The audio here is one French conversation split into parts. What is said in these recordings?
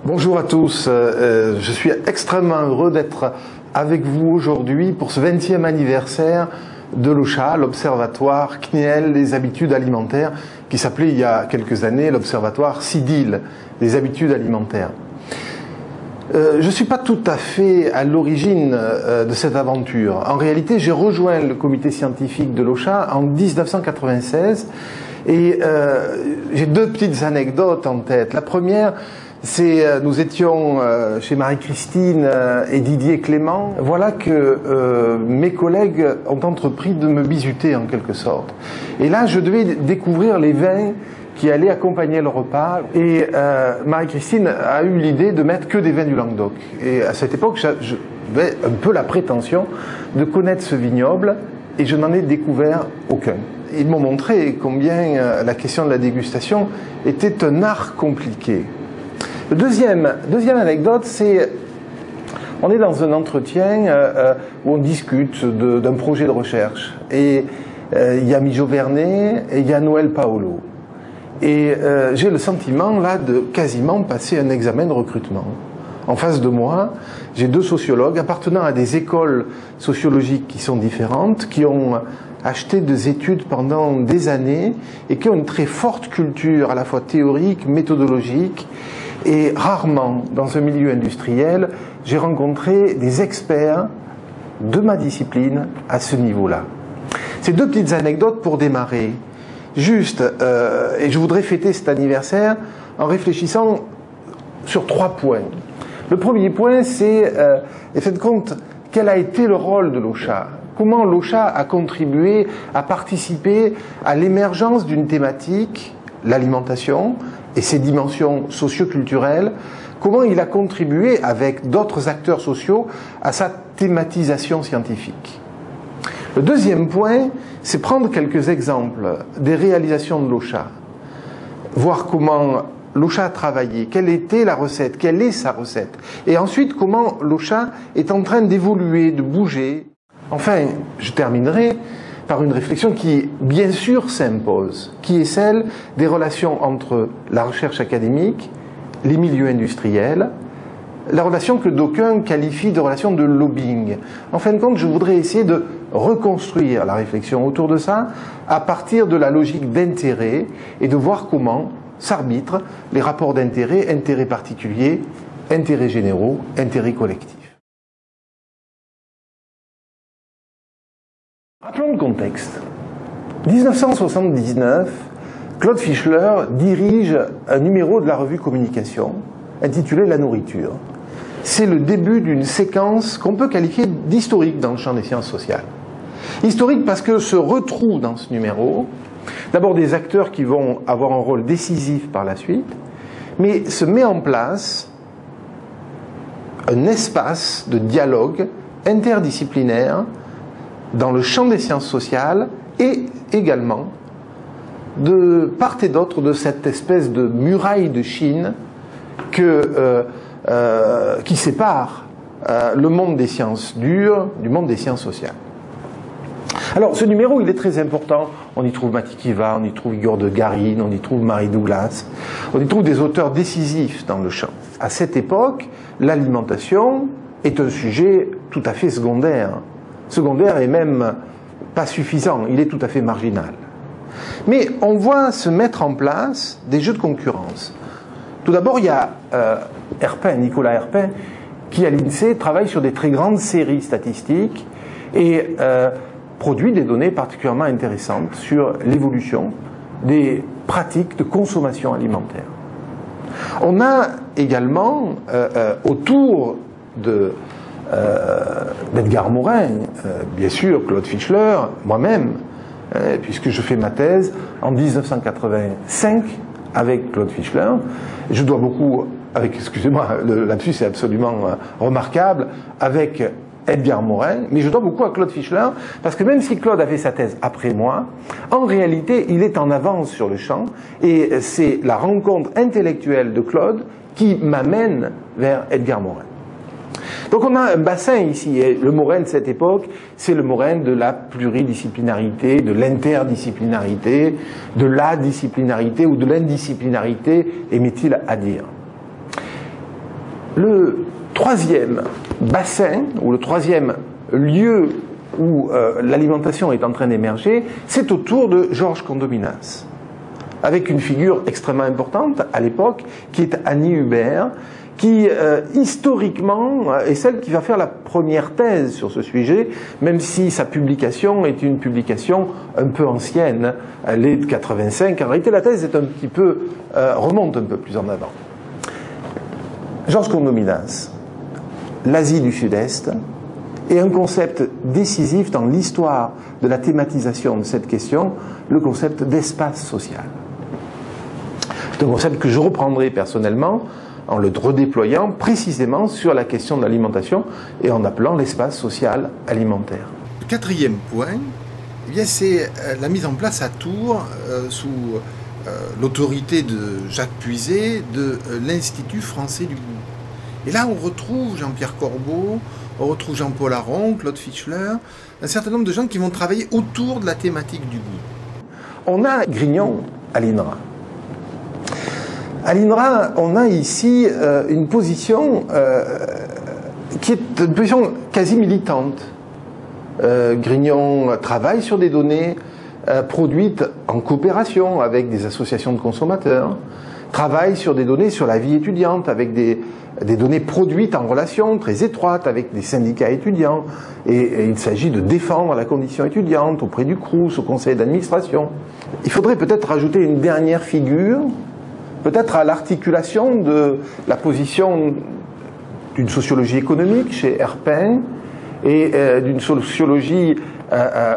Bonjour à tous, je suis extrêmement heureux d'être avec vous aujourd'hui pour ce 20e anniversaire de l'OSHA, l'Observatoire CNIEL des habitudes alimentaires, qui s'appelait il y a quelques années l'Observatoire CIDIL des habitudes alimentaires. Je ne suis pas tout à fait à l'origine de cette aventure. En réalité, j'ai rejoint le comité scientifique de l'OSHA en 1996 et j'ai deux petites anecdotes en tête. La première, c'est nous étions chez Marie-Christine et Didier Clément. Voilà que mes collègues ont entrepris de me bisuter en quelque sorte. Et là, je devais découvrir les vins qui allaient accompagner le repas. Et Marie-Christine a eu l'idée de mettre que des vins du Languedoc. Et à cette époque, j'avais un peu la prétention de connaître ce vignoble et je n'en ai découvert aucun. Ils m'ont montré combien la question de la dégustation était un art compliqué. Deuxième anecdote, c'est on est dans un entretien où on discute d'un projet de recherche. Et il y a Mijo Vernet et il y a Noël Paolo. Et j'ai le sentiment là de quasiment passer un examen de recrutement. En face de moi, j'ai deux sociologues appartenant à des écoles sociologiques qui sont différentes, qui ont acheté des études pendant des années et qui ont une très forte culture à la fois théorique, méthodologique. Et rarement, dans un milieu industriel, j'ai rencontré des experts de ma discipline à ce niveau-là. Ces deux petites anecdotes pour démarrer. Juste, et je voudrais fêter cet anniversaire en réfléchissant sur 3 points. Le premier point, c'est, faites compte, quel a été le rôle de l'OSHA ? Comment l'OSHA a contribué à participer à l'émergence d'une thématique, l'alimentation, et ses dimensions socio-culturelles, comment il a contribué avec d'autres acteurs sociaux à sa thématisation scientifique. Le deuxième point, c'est prendre quelques exemples des réalisations de l'OSHA, voir comment l'OSHA a travaillé, quelle était la recette, quelle est sa recette, et ensuite comment l'OSHA est en train d'évoluer, de bouger. Enfin, je terminerai par une réflexion qui, bien sûr, s'impose, qui est celle des relations entre la recherche académique, les milieux industriels, la relation que d'aucuns qualifient de relation de lobbying. En fin de compte, je voudrais essayer de reconstruire la réflexion autour de ça à partir de la logique d'intérêt et de voir comment s'arbitrent les rapports d'intérêt, intérêts particuliers, intérêts généraux, intérêts collectifs. Rappelons le contexte. 1979, Claude Fischler dirige un numéro de la revue Communication intitulé La nourriture. C'est le début d'une séquence qu'on peut qualifier d'historique dans le champ des sciences sociales. Historique parce que se retrouvent dans ce numéro d'abord des acteurs qui vont avoir un rôle décisif par la suite, mais se met en place un espace de dialogue interdisciplinaire dans le champ des sciences sociales et également de part et d'autre de cette espèce de muraille de Chine qui sépare le monde des sciences dures du monde des sciences sociales. Alors ce numéro il est très important, on y trouve Mati Kiva, on y trouve Igor de Garine, on y trouve Marie Douglas, on y trouve des auteurs décisifs dans le champ. À cette époque, l'alimentation est un sujet tout à fait secondaire et même pas suffisant, il est tout à fait marginal. Mais on voit se mettre en place des jeux de concurrence. Tout d'abord, il y a Nicolas Herpin, qui à l'INSEE travaille sur des très grandes séries statistiques et produit des données particulièrement intéressantes sur l'évolution des pratiques de consommation alimentaire. On a également, autour d'Edgar Morin, bien sûr, Claude Fischler, moi-même, puisque je fais ma thèse en 1985 avec Claude Fischler. Je dois beaucoup, excusez-moi, le lapsus est absolument remarquable, avec Edgar Morin, mais je dois beaucoup à Claude Fischler, parce que même si Claude a fait sa thèse après moi, en réalité, il est en avance sur le champ, et c'est la rencontre intellectuelle de Claude qui m'amène vers Edgar Morin. Donc on a un bassin ici, et le Morin de cette époque, c'est le Morin de la pluridisciplinarité, de l'interdisciplinarité, de la disciplinarité ou de l'indisciplinarité, aimait-il à dire. Le troisième bassin, ou le troisième lieu où l'alimentation est en train d'émerger, c'est autour de Georges Condominas, avec une figure extrêmement importante à l'époque, qui est Annie Hubert, qui historiquement est celle qui va faire la première thèse sur ce sujet, même si sa publication est une publication un peu ancienne, elle est de 85. En réalité, la thèse est un petit peu remonte un peu plus en avant. Georges Condominas, l'Asie du Sud-Est, est un concept décisif dans l'histoire de la thématisation de cette question, le concept d'espace social. C'est un concept que je reprendrai personnellement en le redéployant précisément sur la question de l'alimentation et en appelant l'espace social alimentaire. Le quatrième point, eh bien, c'est la mise en place à Tours, sous l'autorité de Jacques Puiset, de l'Institut français du goût. Et là, on retrouve Jean-Pierre Corbeau, on retrouve Jean-Paul Aron, Claude Fischler, un certain nombre de gens qui vont travailler autour de la thématique du goût. On a Grignon à l'INRA. À l'INRA, on a ici une position qui est une position quasi militante. Grignon travaille sur des données produites en coopération avec des associations de consommateurs, travaille sur des données sur la vie étudiante, avec des données produites en relation très étroite avec des syndicats étudiants. Et il s'agit de défendre la condition étudiante auprès du Crous, au conseil d'administration. Il faudrait peut-être rajouter une dernière figure, peut-être à l'articulation de la position d'une sociologie économique chez Herpin et d'une sociologie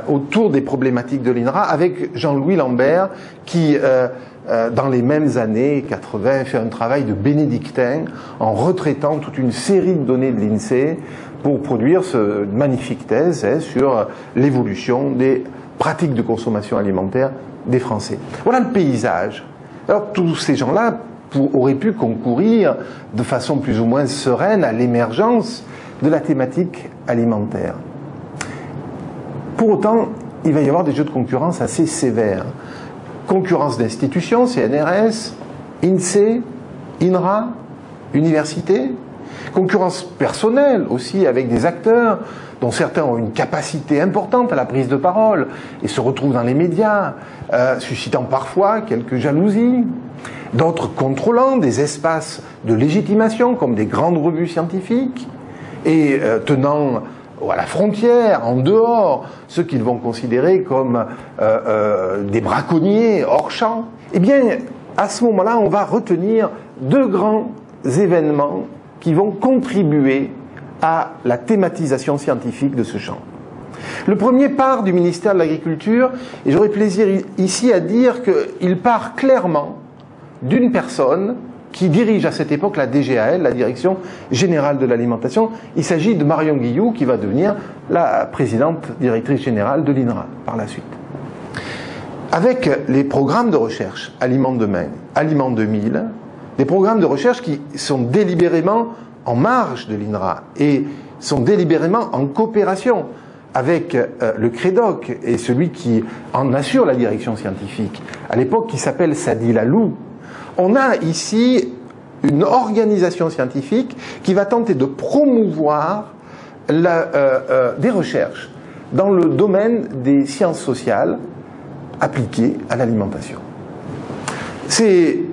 autour des problématiques de l'INRA avec Jean-Louis Lambert qui, dans les mêmes années 80, fait un travail de bénédictin en retraitant toute une série de données de l'INSEE pour produire ce magnifique thèse sur l'évolution des pratiques de consommation alimentaire des Français. Voilà le paysage. Alors tous ces gens-là auraient pu concourir de façon plus ou moins sereine à l'émergence de la thématique alimentaire. Pour autant, il va y avoir des jeux de concurrence assez sévères. Concurrence d'institutions, CNRS, INSEE, INRA, universités. Concurrence personnelle aussi avec des acteurs dont certains ont une capacité importante à la prise de parole et se retrouvent dans les médias, suscitant parfois quelques jalousies. D'autres contrôlant des espaces de légitimation comme des grandes revues scientifiques et tenant à la frontière, en dehors, ceux qu'ils vont considérer comme des braconniers hors champ. Eh bien, à ce moment-là, on va retenir deux grands événements qui vont contribuer à la thématisation scientifique de ce champ. Le premier part du ministère de l'Agriculture, et j'aurais plaisir ici à dire qu'il part clairement d'une personne qui dirige à cette époque la DGAL, la Direction Générale de l'Alimentation. Il s'agit de Marion Guilloux, qui va devenir la présidente directrice générale de l'INRA par la suite. Avec les programmes de recherche Aliments Demain, Aliments 2000, des programmes de recherche qui sont délibérément en marge de l'INRA et sont délibérément en coopération avec le CREDOC et celui qui en assure la direction scientifique, à l'époque qui s'appelle Sadi Lalou. On a ici une organisation scientifique qui va tenter de promouvoir des recherches dans le domaine des sciences sociales appliquées à l'alimentation. Ces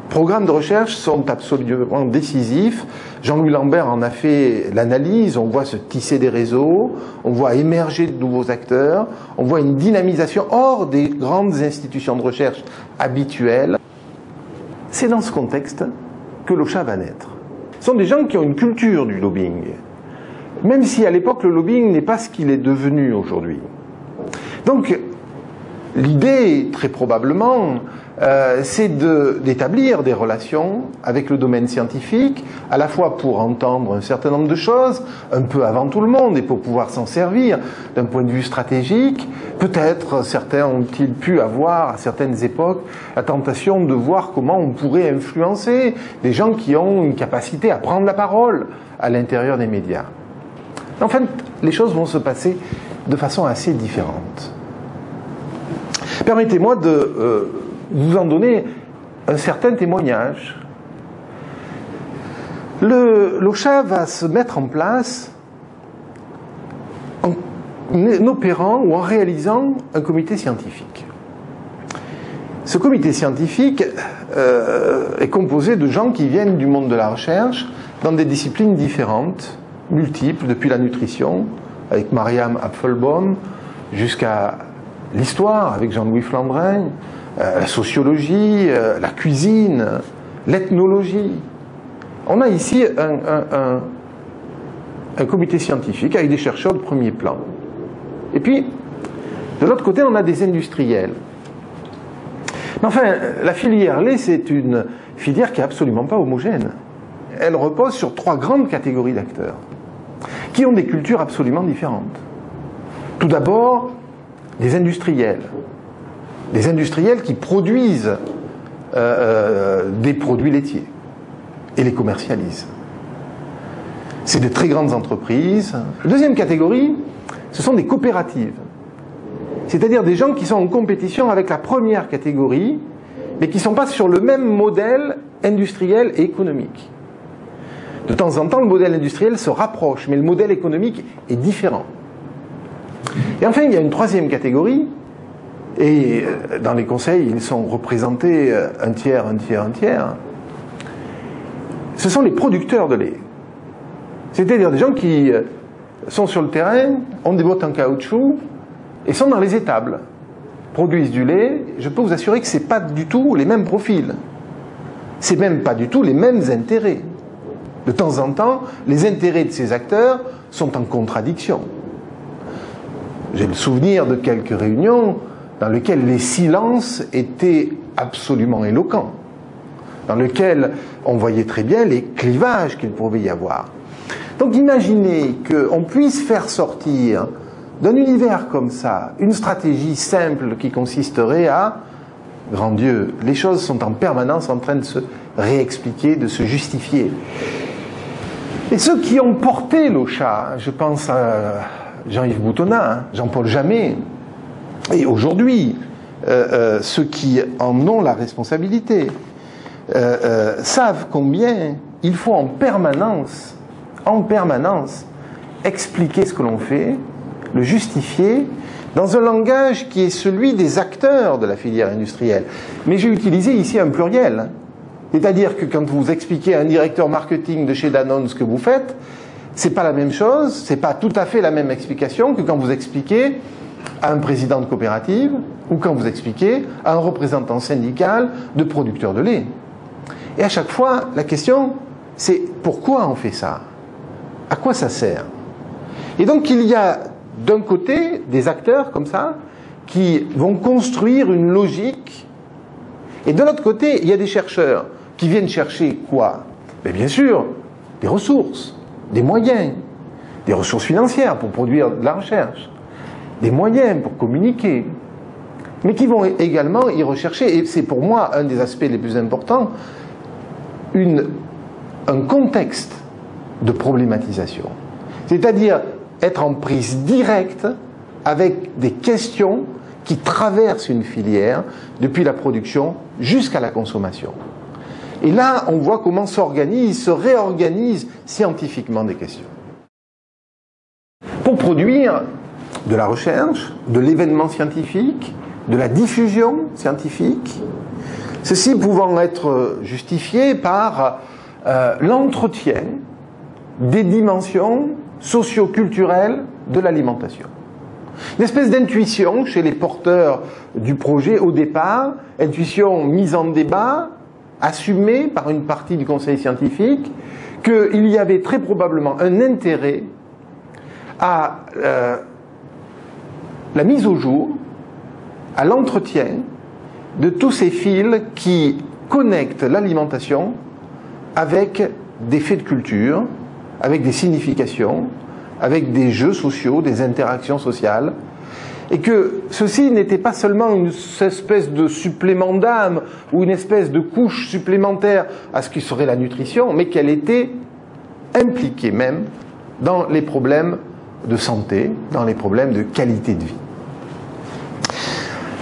programmes de recherche sont absolument décisifs. Jean-Louis Lambert en a fait l'analyse, on voit se tisser des réseaux, on voit émerger de nouveaux acteurs, on voit une dynamisation hors des grandes institutions de recherche habituelles. C'est dans ce contexte que l'OCHA va naître. Ce sont des gens qui ont une culture du lobbying, même si à l'époque le lobbying n'est pas ce qu'il est devenu aujourd'hui. Donc l'idée, très probablement, c'est d'établir des relations avec le domaine scientifique, à la fois pour entendre un certain nombre de choses, un peu avant tout le monde, et pour pouvoir s'en servir d'un point de vue stratégique. Peut-être certains ont-ils pu avoir, à certaines époques, la tentation de voir comment on pourrait influencer des gens qui ont une capacité à prendre la parole à l'intérieur des médias. Enfin, les choses vont se passer de façon assez différente. Permettez-moi de vous en donner un certain témoignage. L'OCHA va se mettre en place en opérant ou en réalisant un comité scientifique. Ce comité scientifique est composé de gens qui viennent du monde de la recherche dans des disciplines différentes, multiples, depuis la nutrition, avec Mariam Apfelbaum, jusqu'à l'histoire, avec Jean-Louis Flandrin, la sociologie, la cuisine, l'ethnologie. On a ici un comité scientifique avec des chercheurs de premier plan. Et puis, de l'autre côté, on a des industriels. Mais enfin, la filière lait, c'est une filière qui n'est absolument pas homogène. Elle repose sur 3 grandes catégories d'acteurs, qui ont des cultures absolument différentes. Tout d'abord, des industriels qui produisent des produits laitiers et les commercialisent. C'est de très grandes entreprises. La deuxième catégorie, ce sont des coopératives. C'est-à-dire des gens qui sont en compétition avec la première catégorie, mais qui ne sont pas sur le même modèle industriel et économique. De temps en temps, le modèle industriel se rapproche, mais le modèle économique est différent. Et enfin, il y a une troisième catégorie, et dans les conseils, ils sont représentés un tiers. Ce sont les producteurs de lait. C'est-à-dire des gens qui sont sur le terrain, ont des bottes en caoutchouc, et sont dans les étables, produisent du lait. Je peux vous assurer que ce n'est pas du tout les mêmes profils. Ce n'est même pas du tout les mêmes intérêts. De temps en temps, les intérêts de ces acteurs sont en contradiction. J'ai le souvenir de quelques réunions dans lesquelles les silences étaient absolument éloquents, dans lesquelles on voyait très bien les clivages qu'il pouvait y avoir. Donc imaginez qu'on puisse faire sortir d'un univers comme ça une stratégie simple qui consisterait à, grand Dieu, les choses sont en permanence en train de se réexpliquer, de se justifier. Et ceux qui ont porté l'OCHA, je pense à Jean-Yves Boutonnat, Jean-Paul Jamet, et aujourd'hui, ceux qui en ont la responsabilité, savent combien il faut en permanence, expliquer ce que l'on fait, le justifier, dans un langage qui est celui des acteurs de la filière industrielle. Mais j'ai utilisé ici un pluriel. C'est-à-dire que quand vous expliquez à un directeur marketing de chez Danone ce que vous faites, c'est pas la même chose, c'est pas tout à fait la même explication que quand vous expliquez à un président de coopérative ou quand vous expliquez à un représentant syndical de producteurs de lait. Et à chaque fois, la question, c'est pourquoi on fait ça? À quoi ça sert? Et donc il y a d'un côté des acteurs comme ça qui vont construire une logique, et de l'autre côté, il y a des chercheurs qui viennent chercher quoi? Mais bien sûr, des ressources, des moyens, des ressources financières pour produire de la recherche, des moyens pour communiquer, mais qui vont également y rechercher, et c'est pour moi un des aspects les plus importants, un contexte de problématisation. C'est-à-dire être en prise directe avec des questions qui traversent une filière depuis la production jusqu'à la consommation. Et là, on voit comment se réorganisent scientifiquement des questions. Pour produire de la recherche, de l'événement scientifique, de la diffusion scientifique, ceci pouvant être justifié par l'entretien des dimensions socio-culturelles de l'alimentation. Une espèce d'intuition chez les porteurs du projet au départ, intuition mise en débat, assumée par une partie du conseil scientifique, qu'il y avait très probablement un intérêt à la mise au jour, à l'entretien de tous ces fils qui connectent l'alimentation avec des faits de culture, avec des significations, avec des jeux sociaux, des interactions sociales, et que ceci n'était pas seulement une espèce de supplément d'âme ou une espèce de couche supplémentaire à ce qui serait la nutrition, mais qu'elle était impliquée même dans les problèmes de santé, dans les problèmes de qualité de vie.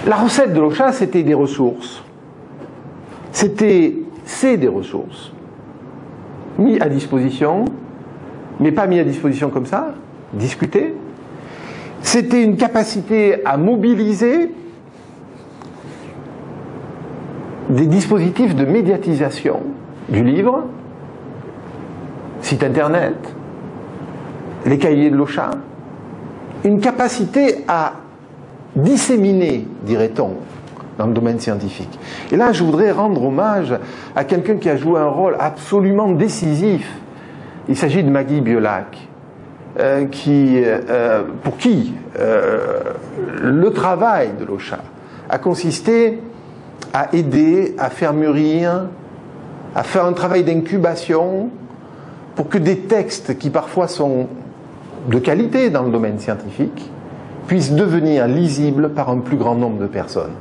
La recette de l'OCHA, c'était des ressources. C'est des ressources. mis à disposition, mais pas mis à disposition comme ça, discuté. C'était une capacité à mobiliser des dispositifs de médiatisation du livre, site internet, les cahiers de l'Ocha, une capacité à disséminer, dirait-on, dans le domaine scientifique. Et là, je voudrais rendre hommage à quelqu'un qui a joué un rôle absolument décisif. Il s'agit de Maggie Biolac, pour qui le travail de l'Ocha a consisté à aider, à faire mûrir, à faire un travail d'incubation pour que des textes qui parfois sont de qualité dans le domaine scientifique puissent devenir lisibles par un plus grand nombre de personnes.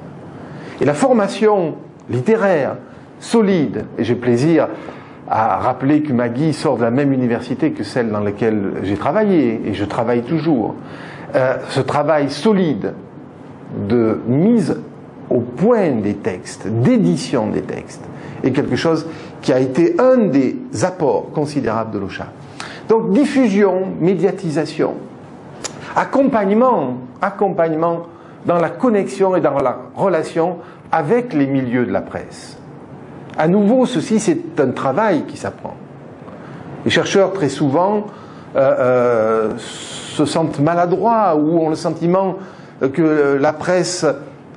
Et la formation littéraire solide, et j'ai plaisir à rappeler que Maggie sort de la même université que celle dans laquelle j'ai travaillé, et je travaille toujours, ce travail solide de mise au point des textes, d'édition des textes, est quelque chose qui a été un des apports considérables de l'Ocha. Donc diffusion, médiatisation, accompagnement dans la connexion et dans la relation avec les milieux de la presse. À nouveau, ceci c'est un travail qui s'apprend. Les chercheurs très souvent se sentent maladroits ou ont le sentiment que la presse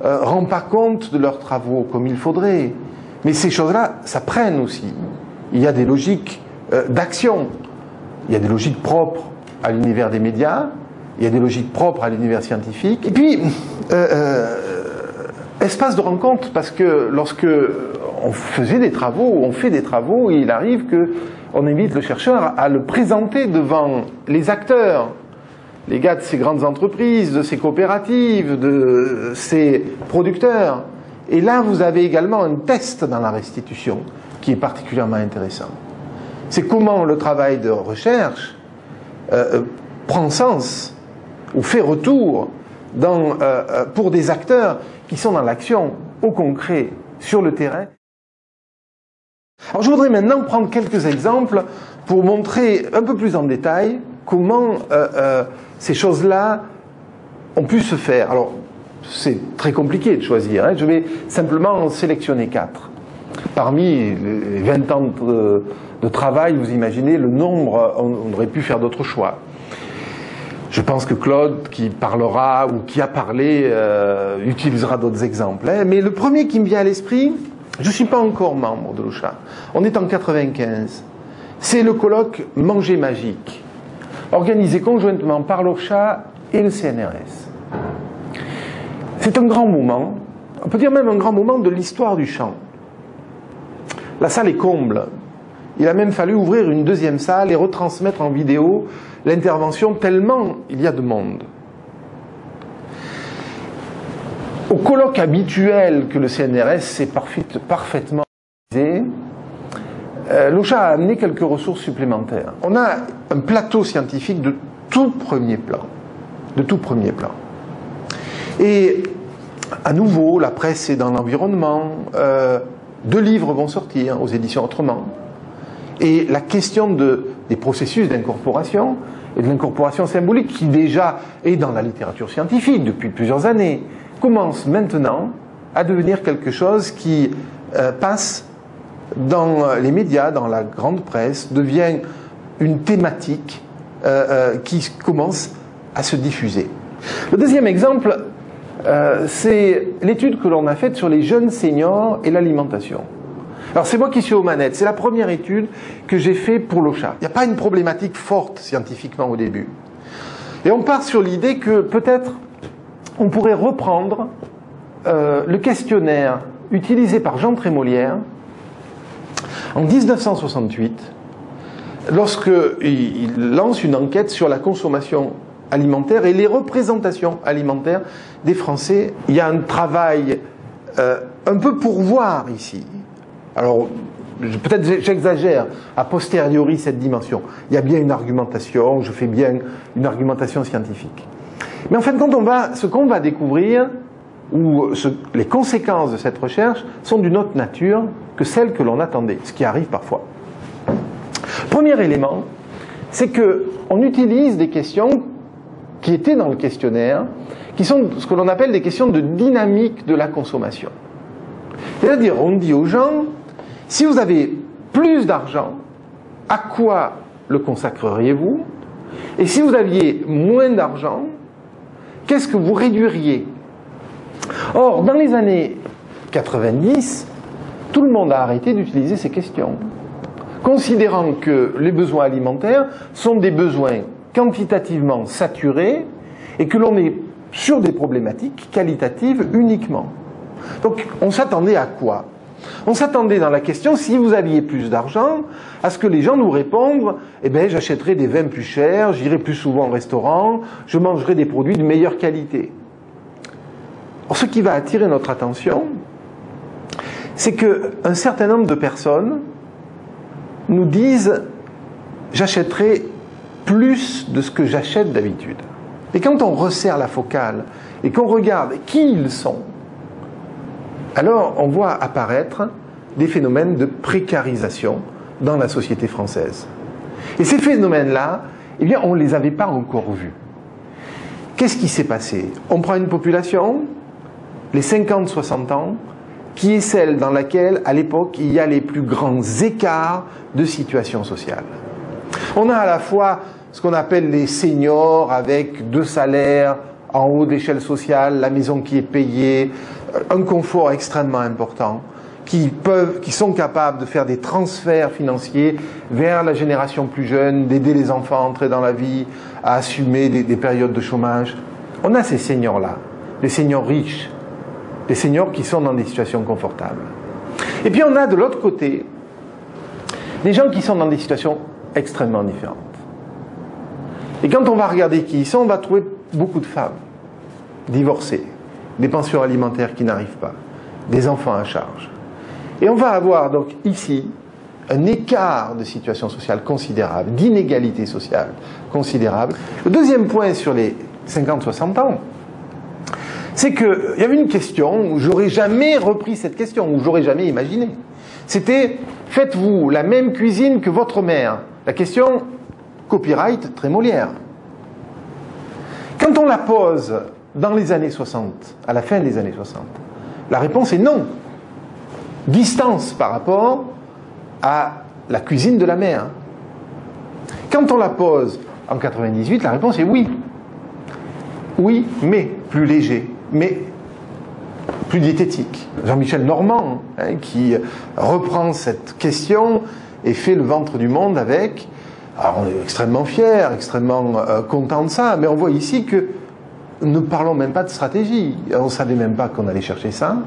rend pas compte de leurs travaux comme il faudrait. Mais ces choses-là s'apprennent aussi. Il y a des logiques d'action. Il y a des logiques propres à l'univers des médias, il y a des logiques propres à l'univers scientifique. Et puis, espace de rencontre, parce que lorsque on faisait des travaux, on fait des travaux, il arrive qu'on invite le chercheur à le présenter devant les acteurs, les gars de ces grandes entreprises, de ces coopératives, de ces producteurs. Et là, vous avez également un test dans la restitution qui est particulièrement intéressant. C'est comment le travail de recherche prend sens ou fait retour pour des acteurs qui sont dans l'action, au concret, sur le terrain. Alors je voudrais maintenant prendre quelques exemples pour montrer un peu plus en détail comment ces choses-là ont pu se faire. Alors c'est très compliqué de choisir, hein. Je vais simplement en sélectionner 4. Parmi les 20 ans de travail, vous imaginez le nombre, on aurait pu faire d'autres choix. Je pense que Claude, qui parlera ou qui a parlé, utilisera d'autres exemples. Hein. Mais le premier qui me vient à l'esprit, je ne suis pas encore membre de l'Ocha. On est en 95. C'est le colloque Manger Magique, organisé conjointement par l'Ocha et le CNRS. C'est un grand moment, on peut dire même un grand moment de l'histoire du chant. La salle est comble. Il a même fallu ouvrir une deuxième salle et retransmettre en vidéo l'intervention tellement il y a de monde. Au colloque habituel que le CNRS s'est parfaitement organisé, l'Ocha a amené quelques ressources supplémentaires. On a un plateau scientifique de tout premier plan. De tout premier plan. Et à nouveau, la presse est dans l'environnement. 2 livres vont sortir aux éditions Autrement. Et la question des processus d'incorporation et de l'incorporation symbolique, qui déjà est dans la littérature scientifique depuis plusieurs années, commence maintenant à devenir quelque chose qui passe dans les médias, dans la grande presse, devient une thématique qui commence à se diffuser. Le deuxième exemple, c'est l'étude que l'on a faite sur les jeunes seniors et l'alimentation. Alors c'est moi qui suis aux manettes, c'est la première étude que j'ai faite pour l'Ocha. Il n'y a pas une problématique forte scientifiquement au début. Et on part sur l'idée que peut-être on pourrait reprendre le questionnaire utilisé par Jean Trémolière en 1968, lorsqu'il lance une enquête sur la consommation alimentaire et les représentations alimentaires des Français. Il y a un travail un peu pourvoir ici. Alors, peut-être j'exagère a posteriori cette dimension. Il y a bien une argumentation, je fais bien une argumentation scientifique. Mais en fin de compte, ce qu'on va découvrir, ou les conséquences de cette recherche, sont d'une autre nature que celles que l'on attendait, ce qui arrive parfois. Premier élément, c'est qu'on utilise des questions qui étaient dans le questionnaire, qui sont ce que l'on appelle des questions de dynamique de la consommation. C'est-à-dire, on dit aux gens, si vous avez plus d'argent, à quoi le consacreriez-vous? Et si vous aviez moins d'argent, qu'est-ce que vous réduiriez? Or, dans les années 90, tout le monde a arrêté d'utiliser ces questions, considérant que les besoins alimentaires sont des besoins quantitativement saturés et que l'on est sur des problématiques qualitatives uniquement. Donc, on s'attendait à quoi? On s'attendait dans la question, si vous aviez plus d'argent, à ce que les gens nous répondent « Eh bien, j'achèterai des vins plus chers, j'irai plus souvent au restaurant, je mangerai des produits de meilleure qualité. » Or, ce qui va attirer notre attention, c'est qu'un certain nombre de personnes nous disent « J'achèterai plus de ce que j'achète d'habitude. » Et quand on resserre la focale et qu'on regarde qui ils sont, alors on voit apparaître des phénomènes de précarisation dans la société française. Et ces phénomènes-là, eh bien, on ne les avait pas encore vus. Qu'est-ce qui s'est passé? On prend une population, les 50-60 ans, qui est celle dans laquelle, à l'époque, il y a les plus grands écarts de situation sociale. On a à la fois ce qu'on appelle les seniors avec 2 salaires en haut de l'échelle sociale, la maison qui est payée, un confort extrêmement important, qui sont capables de faire des transferts financiers vers la génération plus jeune, d'aider les enfants à entrer dans la vie, à assumer des périodes de chômage. On a ces seniors-là, les seniors riches, les seniors qui sont dans des situations confortables. Et puis on a de l'autre côté des gens qui sont dans des situations extrêmement différentes. Et quand on va regarder qui ils sont, on va trouver beaucoup de femmes divorcées, des pensions alimentaires qui n'arrivent pas, des enfants à charge. Et on va avoir donc ici un écart de situation sociale considérable, d'inégalité sociale considérable. Le deuxième point sur les 50-60 ans, c'est qu'il y avait une question où j'aurais jamais repris cette question, où j'aurais jamais imaginé. C'était, faites-vous la même cuisine que votre mère? La question, copyright, très Molière. Quand on la pose dans les années 60, à la fin des années 60, la réponse est non. Distance par rapport à la cuisine de la mère. Quand on la pose en 98, la réponse est oui. Oui, mais plus léger, mais plus diététique. Jean-Michel Normand, qui reprend cette question et fait le ventre du monde avec. Alors on est extrêmement fiers, extrêmement contents de ça, mais on voit ici que ne parlons même pas de stratégie. On ne savait même pas qu'on allait chercher ça.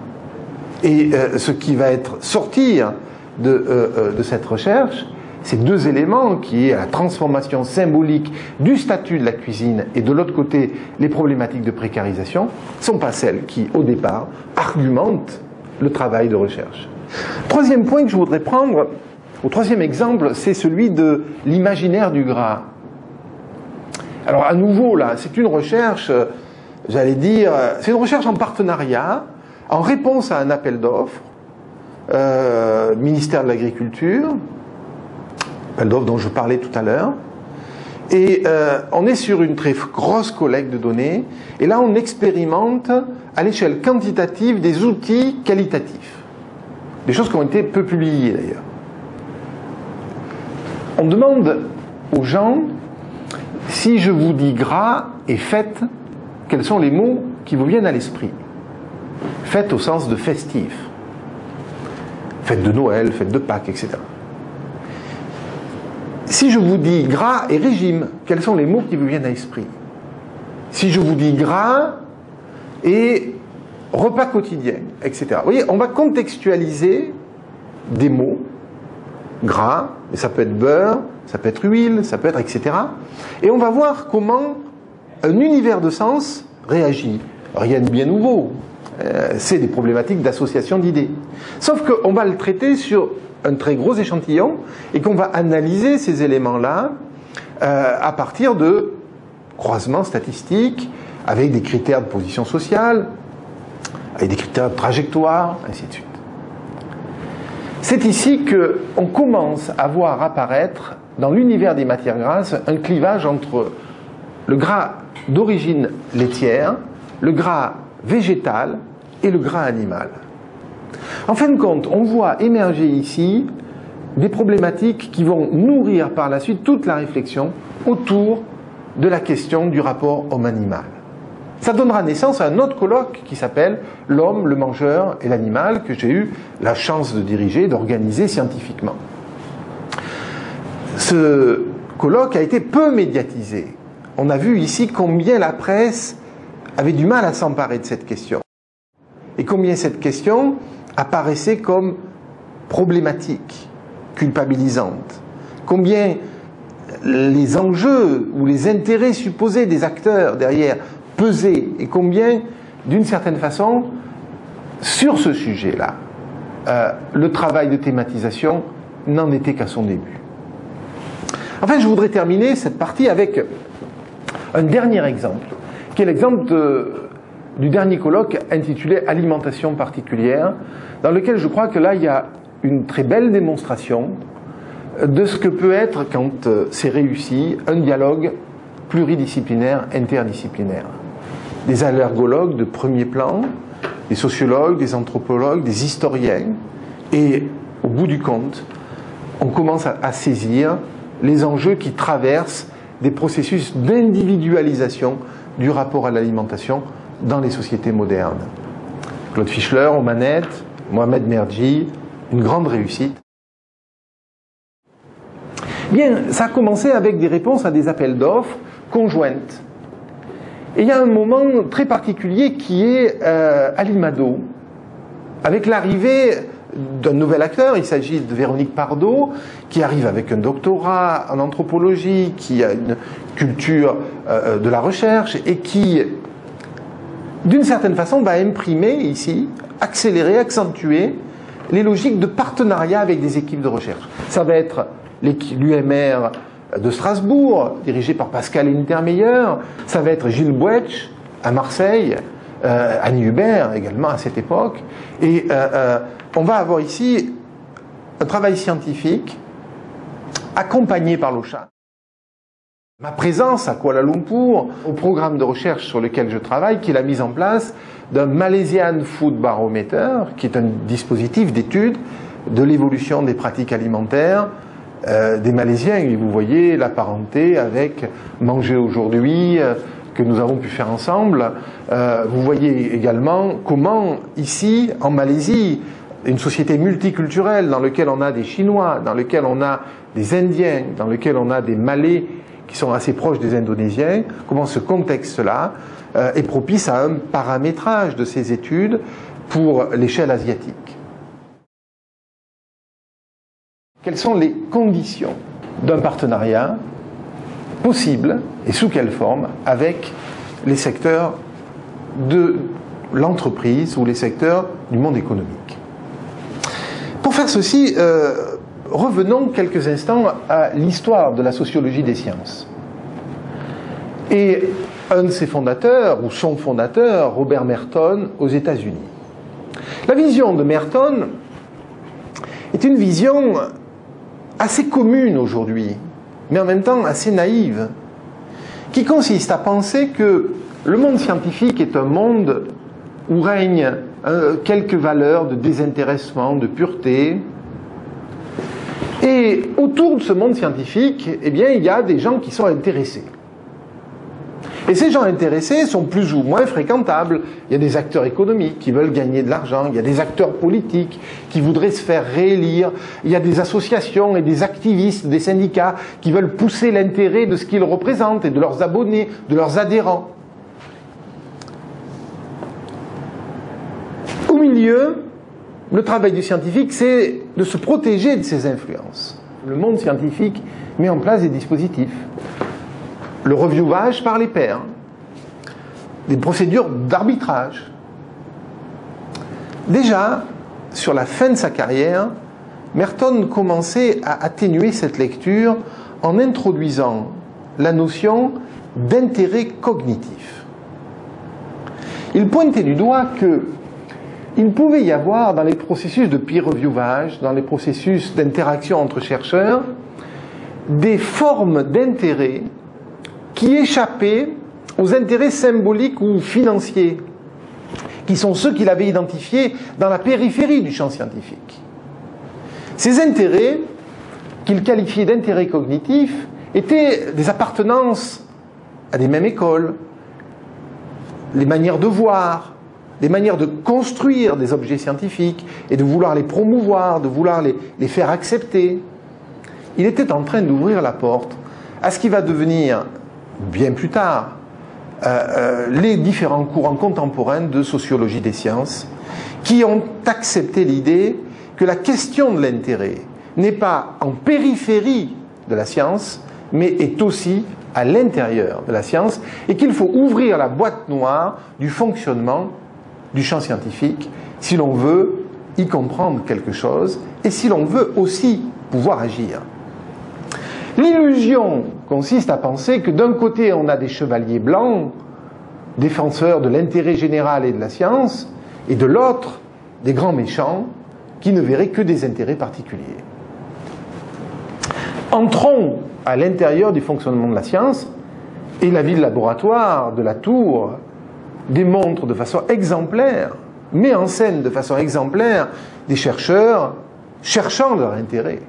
Et ce qui va sortir de cette recherche, c'est 2 éléments, qui est la transformation symbolique du statut de la cuisine et de l'autre côté, les problématiques de précarisation, ne sont pas celles qui, au départ, argumentent le travail de recherche. Troisième point que je voudrais prendre, au troisième exemple, c'est celui de l'imaginaire du gras. Alors à nouveau, là, c'est une recherche, j'allais dire, c'est une recherche en partenariat, en réponse à un appel d'offres, ministère de l'Agriculture, appel d'offres dont je parlais tout à l'heure, et on est sur une très grosse collecte de données, et là on expérimente à l'échelle quantitative des outils qualitatifs, des choses qui ont été peu publiées d'ailleurs. On demande aux gens, si je vous dis gras et fête, quels sont les mots qui vous viennent à l'esprit? Fête au sens de festif. Fête de Noël, fête de Pâques, etc. Si je vous dis gras et régime, quels sont les mots qui vous viennent à l'esprit? Si je vous dis gras et repas quotidien, etc. Vous voyez, on va contextualiser des mots, gras, mais ça peut être beurre, ça peut être huile, ça peut être etc. Et on va voir comment un univers de sens réagit. Rien de bien nouveau. C'est des problématiques d'association d'idées. Sauf qu'on va le traiter sur un très gros échantillon et qu'on va analyser ces éléments-là à partir de croisements statistiques avec des critères de position sociale, avec des critères de trajectoire, ainsi de suite. C'est ici qu'on commence à voir apparaître dans l'univers des matières grasses, un clivage entre le gras d'origine laitière, le gras végétal et le gras animal. En fin de compte, on voit émerger ici des problématiques qui vont nourrir par la suite toute la réflexion autour de la question du rapport homme-animal. Ça donnera naissance à un autre colloque qui s'appelle « L'homme, le mangeur et l'animal » que j'ai eu la chance de diriger, d'organiser scientifiquement. Ce colloque a été peu médiatisé. On a vu ici combien la presse avait du mal à s'emparer de cette question. Et combien cette question apparaissait comme problématique, culpabilisante. Combien les enjeux ou les intérêts supposés des acteurs derrière pesaient et combien, d'une certaine façon, sur ce sujet-là, le travail de thématisation n'en était qu'à son début. Enfin, je voudrais terminer cette partie avec un dernier exemple, qui est l'exemple du dernier colloque intitulé « Alimentation particulière », dans lequel je crois que là, il y a une très belle démonstration de ce que peut être, quand c'est réussi, un dialogue pluridisciplinaire, interdisciplinaire. Des allergologues de premier plan, des sociologues, des anthropologues, des historiens, et au bout du compte, on commence à saisir les enjeux qui traversent des processus d'individualisation du rapport à l'alimentation dans les sociétés modernes. Claude Fischler aux manettes, Mohamed Merji, une grande réussite. Bien, ça a commencé avec des réponses à des appels d'offres conjointes. Et il y a un moment très particulier qui est Alimado, avec l'arrivée d'un nouvel acteur. Il s'agit de Véronique Pardo, qui arrive avec un doctorat en anthropologie, qui a une culture de la recherche et qui, d'une certaine façon, va imprimer ici, accélérer, accentuer les logiques de partenariat avec des équipes de recherche. Ça va être l'UMR de Strasbourg, dirigé par Pascal Intermeyer. Ça va être Gilles Bouetch à Marseille, Annie Hubert également à cette époque. Et on va avoir ici un travail scientifique accompagné par l'OCHA. Ma présence à Kuala Lumpur, au programme de recherche sur lequel je travaille, qui est la mise en place d'un Malaysian Food Barometer, qui est un dispositif d'étude de l'évolution des pratiques alimentaires des Malaisiens. Et vous voyez la parenté avec Manger aujourd'hui, que nous avons pu faire ensemble. Vous voyez également comment ici, en Malaisie, une société multiculturelle dans laquelle on a des Chinois, dans laquelle on a des Indiens, dans laquelle on a des Malais qui sont assez proches des Indonésiens, comment ce contexte-là est propice à un paramétrage de ces études pour l'échelle asiatique. Quelles sont les conditions d'un partenariat possible et sous quelle forme avec les secteurs de l'entreprise ou les secteurs du monde économique? Pour faire ceci, revenons quelques instants à l'histoire de la sociologie des sciences. Et un de ses fondateurs, ou son fondateur, Robert Merton, aux États-Unis. La vision de Merton est une vision assez commune aujourd'hui, mais en même temps assez naïve, qui consiste à penser que le monde scientifique est un monde où règnent quelques valeurs de désintéressement, de pureté. Et autour de ce monde scientifique, eh bien, il y a des gens qui sont intéressés. Et ces gens intéressés sont plus ou moins fréquentables. Il y a des acteurs économiques qui veulent gagner de l'argent, il y a des acteurs politiques qui voudraient se faire réélire, il y a des associations et des activistes, des syndicats qui veulent pousser l'intérêt de ce qu'ils représentent et de leurs abonnés, de leurs adhérents. Au milieu, le travail du scientifique, c'est de se protéger de ces influences. Le monde scientifique met en place des dispositifs. Le reviewage par les pairs, des procédures d'arbitrage. Déjà, sur la fin de sa carrière, Merton commençait à atténuer cette lecture en introduisant la notion d'intérêt cognitif. Il pointait du doigt qu'il pouvait y avoir dans les processus de peer reviewage, dans les processus d'interaction entre chercheurs, des formes d'intérêt qui échappaient aux intérêts symboliques ou financiers, qui sont ceux qu'il avait identifiés dans la périphérie du champ scientifique. Ces intérêts, qu'il qualifiait d'intérêts cognitifs, étaient des appartenances à des mêmes écoles, les manières de voir, les manières de construire des objets scientifiques et de vouloir les promouvoir, de vouloir les faire accepter. Il était en train d'ouvrir la porte à ce qui va devenir, bien plus tard, les différents courants contemporains de sociologie des sciences qui ont accepté l'idée que la question de l'intérêt n'est pas en périphérie de la science, mais est aussi à l'intérieur de la science, et qu'il faut ouvrir la boîte noire du fonctionnement du champ scientifique si l'on veut y comprendre quelque chose et si l'on veut aussi pouvoir agir. L'illusion consiste à penser que d'un côté on a des chevaliers blancs, défenseurs de l'intérêt général et de la science, et de l'autre des grands méchants qui ne verraient que des intérêts particuliers. Entrons à l'intérieur du fonctionnement de la science, et la vie de laboratoire de la Tour démontre de façon exemplaire, met en scène de façon exemplaire des chercheurs cherchant leur intérêt.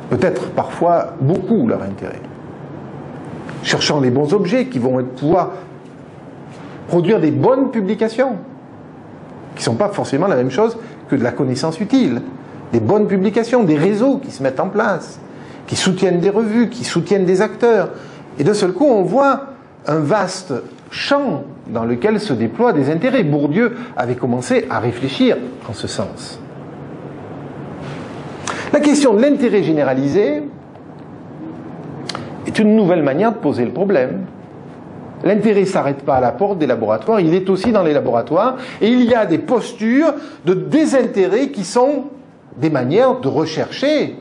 Peut-être parfois beaucoup leur intérêt. Cherchant les bons objets qui vont pouvoir produire des bonnes publications, qui ne sont pas forcément la même chose que de la connaissance utile. Des bonnes publications, des réseaux qui se mettent en place, qui soutiennent des revues, qui soutiennent des acteurs. Et d'un seul coup, on voit un vaste champ dans lequel se déploient des intérêts. Bourdieu avait commencé à réfléchir en ce sens. La question de l'intérêt généralisé est une nouvelle manière de poser le problème. L'intérêt ne s'arrête pas à la porte des laboratoires, il est aussi dans les laboratoires, et il y a des postures de désintérêt qui sont des manières de rechercher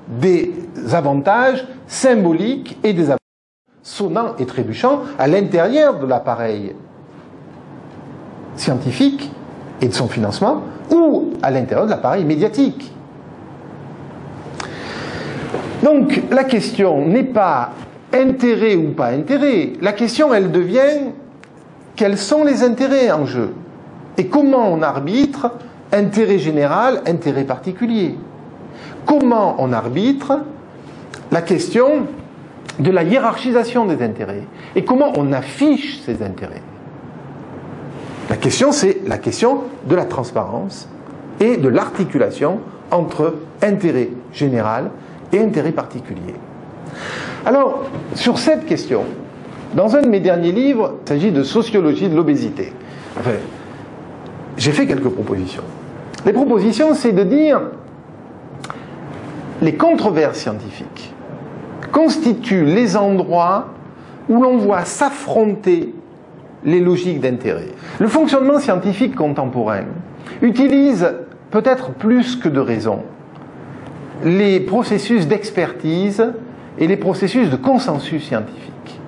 des avantages symboliques et des avantages sonnants et trébuchants à l'intérieur de l'appareil scientifique et de son financement, ou à l'intérieur de l'appareil médiatique. Donc la question n'est pas intérêt ou pas intérêt, la question elle devient quels sont les intérêts en jeu et comment on arbitre intérêt général, intérêt particulier. Comment on arbitre la question de la hiérarchisation des intérêts et comment on affiche ces intérêts. La question, c'est la question de la transparence et de l'articulation entre intérêt général et intérêt particulier. Alors, sur cette question, dans un de mes derniers livres, il s'agit de sociologie de l'obésité. Enfin, j'ai fait quelques propositions. Les propositions, c'est de dire les controverses scientifiques constituent les endroits où l'on voit s'affronter les logiques d'intérêt. Le fonctionnement scientifique contemporain utilise peut-être plus que de raison les processus d'expertise et les processus de consensus scientifique,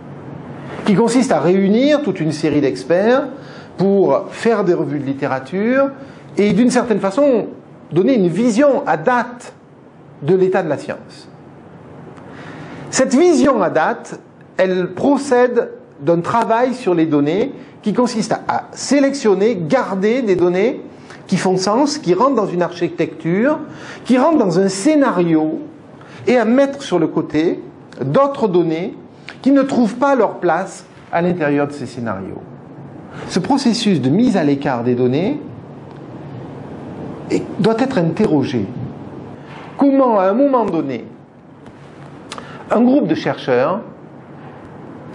qui consistent à réunir toute une série d'experts pour faire des revues de littérature et d'une certaine façon donner une vision à date de l'état de la science. Cette vision à date, elle procède d'un travail sur les données qui consiste à sélectionner, garder des données qui font sens, qui rentrent dans une architecture, qui rentrent dans un scénario, et à mettre sur le côté d'autres données qui ne trouvent pas leur place à l'intérieur de ces scénarios. Ce processus de mise à l'écart des données doit être interrogé. Comment, à un moment donné, un groupe de chercheurs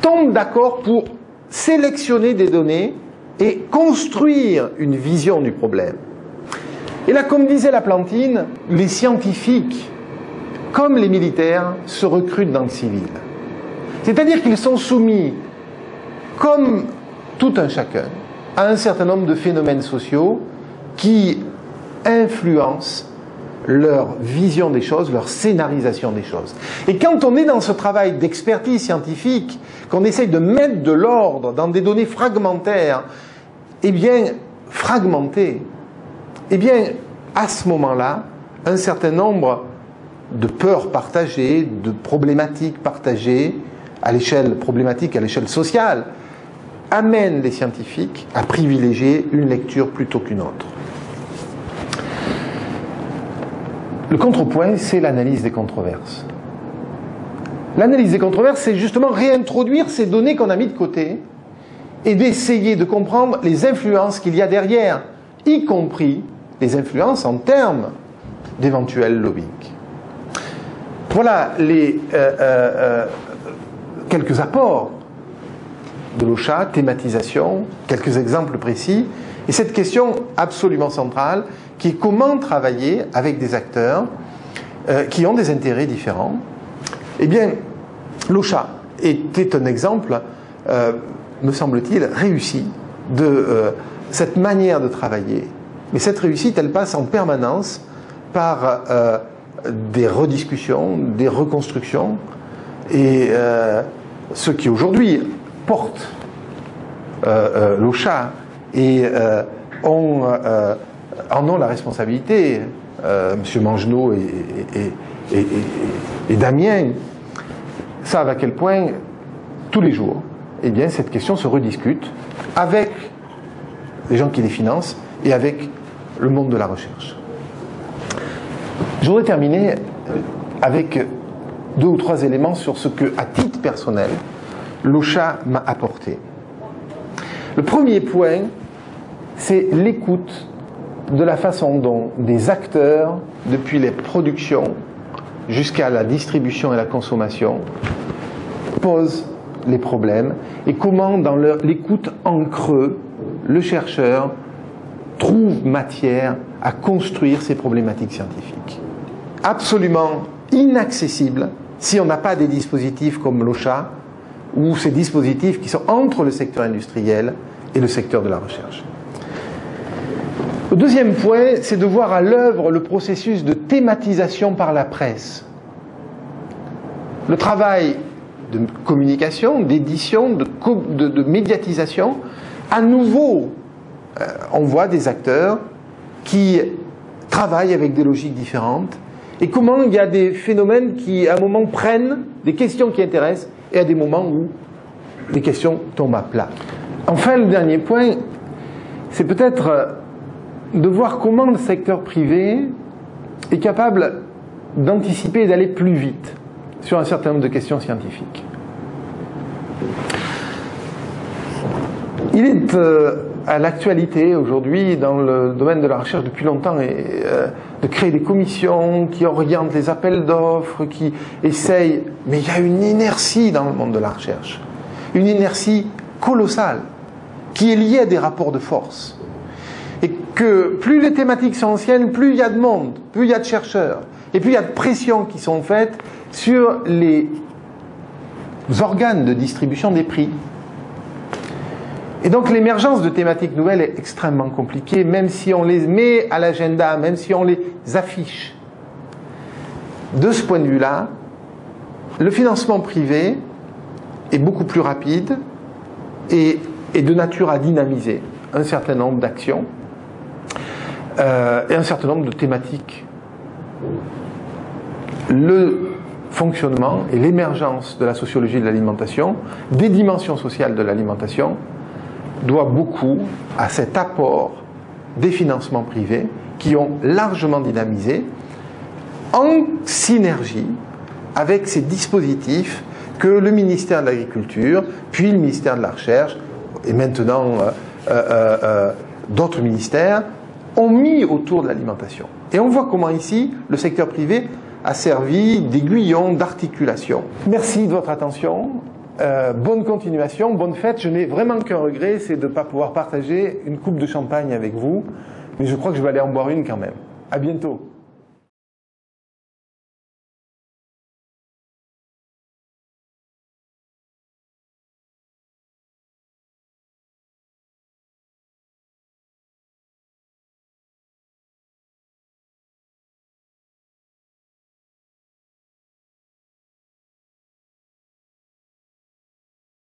tombe d'accord pour sélectionner des données et construire une vision du problème. Et là, comme disait Laplantine, les scientifiques, comme les militaires, se recrutent dans le civil. C'est-à-dire qu'ils sont soumis, comme tout un chacun, à un certain nombre de phénomènes sociaux qui influencent leur vision des choses, leur scénarisation des choses. Et quand on est dans ce travail d'expertise scientifique, qu'on essaye de mettre de l'ordre dans des données fragmentaires, fragmentées, à ce moment-là, un certain nombre de peurs partagées, de problématiques partagées, à l'échelle problématique, à l'échelle sociale, amène les scientifiques à privilégier une lecture plutôt qu'une autre. Le contrepoint, c'est l'analyse des controverses. L'analyse des controverses, c'est justement réintroduire ces données qu'on a mis de côté et d'essayer de comprendre les influences qu'il y a derrière, y compris les influences en termes d'éventuels lobbying. Voilà les quelques apports de l'OSHA, thématisation, quelques exemples précis, et cette question absolument centrale qui est comment travailler avec des acteurs qui ont des intérêts différents. Eh bien, l'OSHA était un exemple, me semble-t-il, réussi de cette manière de travailler. Mais cette réussite, elle passe en permanence par des rediscussions, des reconstructions, et ceux qui aujourd'hui portent l'OSHA et en ont la responsabilité, M. Mangenot et Damien, savent à quel point, tous les jours, eh bien, cette question se rediscute avec les gens qui les financent et avec le monde de la recherche. Je voudrais terminer avec 2 ou 3 éléments sur ce que, à titre personnel, l'OSHA m'a apporté. Le premier point, c'est l'écoute de la façon dont des acteurs, depuis les productions jusqu'à la distribution et la consommation, posent les problèmes et comment, dans l'écoute en creux, le chercheur trouve matière à construire ces problématiques scientifiques. Absolument inaccessible si on n'a pas des dispositifs comme l'OSHA ou ces dispositifs qui sont entre le secteur industriel et le secteur de la recherche. Le deuxième point, c'est de voir à l'œuvre le processus de thématisation par la presse. Le travail de communication, d'édition, de médiatisation, à nouveau, on voit des acteurs qui travaillent avec des logiques différentes et comment il y a des phénomènes qui, à un moment, prennent des questions qui intéressent et à des moments où les questions tombent à plat. Enfin, le dernier point, c'est peut-être de voir comment le secteur privé est capable d'anticiper et d'aller plus vite sur un certain nombre de questions scientifiques. Il est à l'actualité aujourd'hui dans le domaine de la recherche depuis longtemps de créer des commissions qui orientent les appels d'offres, qui essayent, mais il y a une inertie dans le monde de la recherche, une inertie colossale qui est liée à des rapports de force. Et que plus les thématiques sont anciennes, plus il y a de monde, plus il y a de chercheurs, et plus il y a de pressions qui sont faites sur les organes de distribution des prix. Et donc l'émergence de thématiques nouvelles est extrêmement compliquée, même si on les met à l'agenda, même si on les affiche. De ce point de vue-là, le financement privé est beaucoup plus rapide et de nature à dynamiser un certain nombre d'actions et un certain nombre de thématiques. Le fonctionnement et l'émergence de la sociologie de l'alimentation, des dimensions sociales de l'alimentation, doit beaucoup à cet apport des financements privés qui ont largement dynamisé en synergie avec ces dispositifs que le ministère de l'Agriculture, puis le ministère de la Recherche et maintenant d'autres ministères ont mis autour de l'alimentation. Et on voit comment ici le secteur privé a servi d'aiguillon, d'articulation. Merci de votre attention. Bonne continuation, bonne fête. Je n'ai vraiment qu'un regret, c'est de ne pas pouvoir partager une coupe de champagne avec vous. Mais je crois que je vais aller en boire une quand même. À bientôt.